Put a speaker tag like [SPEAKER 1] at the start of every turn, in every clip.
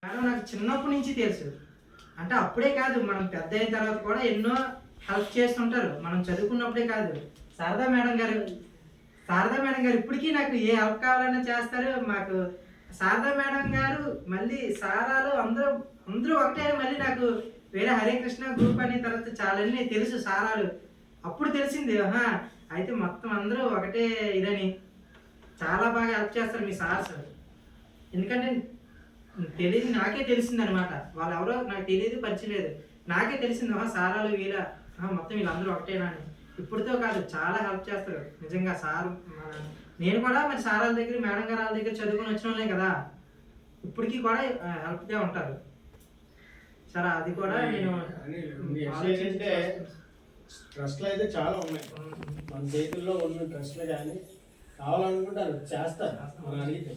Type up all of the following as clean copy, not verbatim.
[SPEAKER 1] Madam నాకు చిన్నప్పటి నుంచి తెలుసు. అంటే అప్పుడే కాదు, మనం పెద్ద అయిన తర్వాత కూడా ఎన్నో హెల్ప్ చేస్తుంటారు. మనం చదువుకున్నప్పుడే కాదు. శారదా మేడం గారు శారదా మేడం గారు ఇప్పటికీ నాకు ఏ హెల్ప్ కావాలన్నా చేస్తారు. మాకు శారదా మేడం గారు మళ్ళీ సారాలు అందరూ అందరూ ఒకటే అని మళ్ళీ నాకు వేరే హరే కృష్ణ గ్రూప్ అని తర్వాత చాలానే తెలుసు సారాలు. అప్పుడు తెలిసింది అయితే మొత్తం అందరూ ఒకటే ఇదని. చాలా బాగా హెల్ప్ చేస్తారు మీ సార్స్. ఎందుకంటే తెలియదు, నాకే తెలిసిందనమాట. వాళ్ళు ఎవరో నాకు తెలియదు, పరిచయం లేదు. నాకే తెలిసింది సారాలు వీళ్ళ మొత్తం వీళ్ళందరూ ఒకటేనా అని. ఇప్పుడుతో కాదు, చాలా హెల్ప్ చేస్తారు నిజంగా సార్. నేను కూడా మరి సారాల దగ్గర మేడం గారు వాళ్ళ దగ్గర చదువుకొని వచ్చిన వాళ్ళే కదా, ఇప్పటికీ కూడా హెల్ప్గా ఉంటారు. సరే అది కూడా నేను
[SPEAKER 2] ట్రస్ట్లు అయితే చాలా ఉన్నాయి మన చేతుల్లో ఉన్న ట్రస్ట్లు, కానీ కావాలనుకుంటారు చేస్తారు మనం అడిగితే.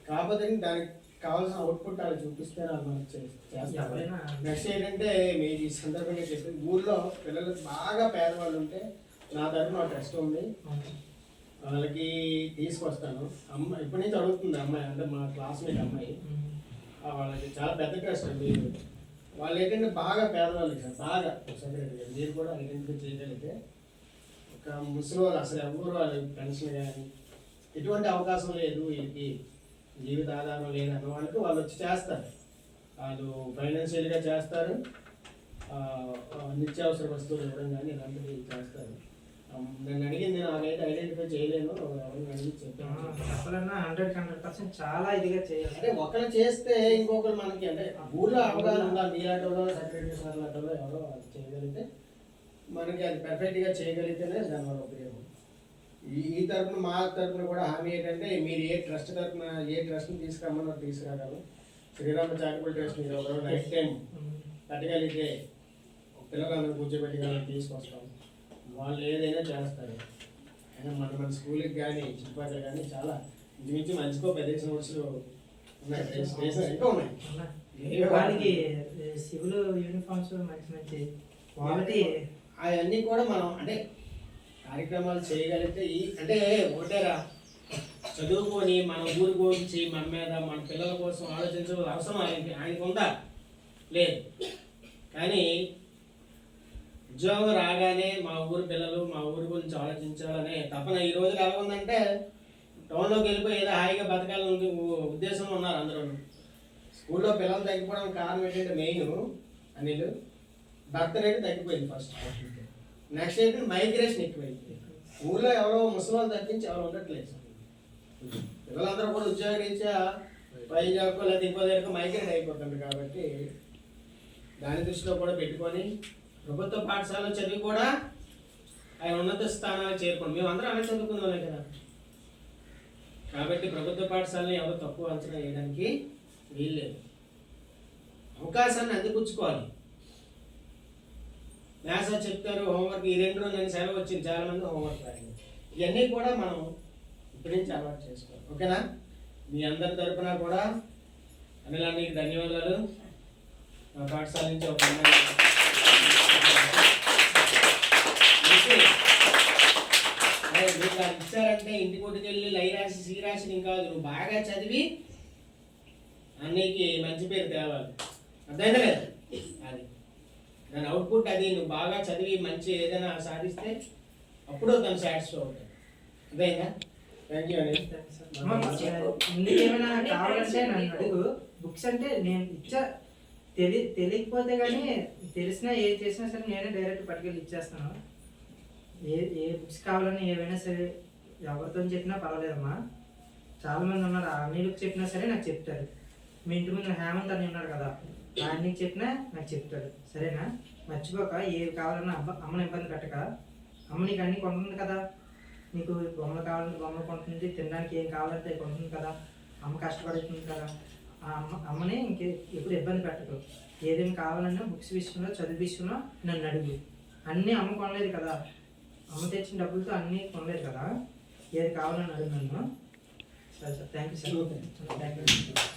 [SPEAKER 2] కాకపోతే దానికి కావాల్సిన అవుట్పుట్ వాళ్ళు చూపిస్తే మనకు చేస్తారు. నెక్స్ట్ ఏంటంటే మీరు ఈ సందర్భంగా చెప్పి ఊళ్ళో పిల్లలు బాగా పేదవాళ్ళు ఉంటే నా తరఫున ట్రస్ట్ ఉంది, వాళ్ళకి తీసుకొస్తాను. అమ్మాయి ఇప్పటి నుంచి అడుగుతుంది అమ్మాయి, అంటే మా క్లాస్మేట్ అమ్మాయి. వాళ్ళకి చాలా పెద్ద ట్రస్ట్ అండి. వాళ్ళు ఏంటంటే బాగా పేదవాళ్ళు సార్, బాగా సెక్రటరీ మీరు కూడా ఐడెంటిఫై చేయగలిగితే ఒక ముసలి వాళ్ళు అసలు ఎవరు వాళ్ళు పెన్షన్ కానీ ఎటువంటి అవకాశం లేదు, వీళ్ళకి జీవిత ఆధారం లేదన్న వాళ్ళకి వాళ్ళు వచ్చి చేస్తారు. వాళ్ళు ఫైనాన్షియల్గా చేస్తారు, నిత్యావసర వస్తువులు ఇవ్వడం కానీ ఇలాంటివి చేస్తారు. నేను అడిగింది నాకైతే ఐడెంటిఫై చేయలేను, ఎవరిని అడిగి
[SPEAKER 1] చెప్పాలన్నా 100% చాలా ఇదిగా చేయాలి.
[SPEAKER 2] అంటే ఒకరు చేస్తే ఇంకొకరు మనకి అంటే ఊళ్ళో అవగాహన ఉండాలి. మీలాంటిలో సెక్రటరీ సార్ లాంటిలో ఎవరో చేయగలిగితే మనకి అది పర్ఫెక్ట్గా చేయగలిగితేనే దానివల్ల ఉపయోగం. ఈ తరఫున మా తరఫున కూడా హామీ ఏంటంటే మీరు ఏ ట్రస్ట్ తరఫున ఏ ట్రస్ట్ని తీసుకురమ్మని తీసుకురాగలరు. శ్రీరామ చారిటబుల్ ట్రస్ట్ మీరు ఒకరోజు నైట్ టైం కట్టగలిగితే పిల్లలందరూ కూర్చోబెట్టి తీసుకొస్తాం, వాళ్ళు ఏదైనా చేస్తారు. అయినా మన స్కూల్కి కానీ చుట్టుపక్కల కానీ చాలా ఇంచుమించు మంచికో 15 నోట్స్లు ఉన్నాయి, ఇంకా ఉన్నాయి.
[SPEAKER 1] వాళ్ళకి సివిల్ యూనిఫామ్స్ మంచి మంచి క్వాలిటీ
[SPEAKER 2] అవన్నీ కూడా మనం అంటే కార్యక్రమాలు చేయగలిగితే అంటే ఒకటేరా చదువుకొని మన ఊరి గురించి మన మీద మన పిల్లల కోసం ఆలోచించడం అవసరం ఆయనకు ఉందా లేదు. కానీ ఉద్యోగం రాగానే మా ఊరి పిల్లలు మా ఊరి గురించి ఆలోచించాలనే తపన ఈ రోజులు ఎలా ఉందంటే టౌన్లోకి వెళ్ళిపోయి ఏదో హాయిగా బతకాలని ఉద్దేశంలో ఉన్నారు అందరూ. స్కూల్లో పిల్లలు తగ్గిపోవడానికి కారణం ఏంటంటే మెయిన్ అనిల్ బర్త్ రేట్ తగ్గిపోయింది ఫస్ట్. నెక్స్ట్ ఏంటంటే మైగ్రేషన్ ఎక్కువైంది. ఊళ్ళో ఎవరో ముసలి తప్పించి ఎవరు ఉండట్లేదు. పిల్లలందరూ కూడా ఉద్యోగ రీత్యా వైజాగ్కో లేదా ఇంకో దగ్గరకు మైగ్రేట్ అయిపోతుంది. కాబట్టి దాని దృష్టిలో కూడా పెట్టుకొని ప్రభుత్వ పాఠశాలలో చదివి కూడా ఆయన ఉన్నత స్థానాలు చేరుకోండి. మేమందరం అలా చదువుకునే వాళ్ళే కదా. కాబట్టి ప్రభుత్వ పాఠశాలని ఎవరు తక్కువ అంచనా వేయడానికి వీల్లేదు. అవకాశాన్ని అందిపుచ్చుకోవాలి. మ్యాథ్స్ చెప్తారు హోంవర్క్ ఈ 2 రోజులు నేను సెలవు వచ్చింది, చాలా మంది హోంవర్క్ రాయింది. ఇవన్నీ కూడా మనం ఇప్పటి నుంచి అలవాటు చేసుకోవాలి. ఓకేనా? మీ అందరి తరఫున కూడా అనిలానికి ధన్యవాదాలు. మా పాఠశాల నుంచి ఒక మీకు ఇచ్చారంటే ఇంటికి కొట్టుకెళ్ళి లై రాసి సి రాసి కాదు, నువ్వు బాగా చదివి అన్నికి మంచి పేరు తేవాలి. అర్థమైందా లేదా? అది దాని అవుట్పుట్ అది. నువ్వు బాగా చదివి మంచి ఏదైనా సాధిస్తే అప్పుడు తను సాటిస్ఫై అవుతాడు. అదేనా? థ్యాంక్ యూ అండి.
[SPEAKER 1] ఏమైనా కావాలంటే నన్ను అడుగు. బుక్స్ అంటే నేను తెలియకపోతే కానీ తెలిసినా ఏ చేసినా సరే నేనే డైరెక్ట్ పట్టుకెళ్ళి ఇచ్చేస్తాను. ఏ బుక్స్ కావాలని ఏవైనా సరే ఎవరితో చెప్పినా పర్వాలేదమ్మా. చాలామంది ఉన్నారు, అన్నీలకు చెప్పినా సరే నాకు చెప్తారు. మీ ఇంటి ముందు హేమంత్ అని ఉన్నాడు కదా, ఆయనకి చెప్పినా నాకు చెప్తాడు. సరేనా? మర్చిపోక ఏవి కావాలన్నా అమ్మని ఇబ్బంది పెట్టక. అమ్మ నీకు అన్నీ కొంటుంది కదా, నీకు బొమ్మలు కావాలంటే బొమ్మలు కొంటుంది, తినడానికి ఏం కావాలంటే కొంటుంది కదా, అమ్మ కష్టపడుతుంది కదా. ఆ అమ్మని ఎప్పుడు ఇబ్బంది పెట్టకు. ఏదేమి కావాలన్నా బుక్స్ విషయంలో చదువు విషయంలో నన్ను అడుగు. అన్నీ అమ్మ కొనలేదు కదా, అమ్మ తెచ్చిన డబ్బులతో అన్నీ కొనలేదు కదా, ఏది కావాలని అడుగు నన్ను. సరే sir, thank you sir. Thank you.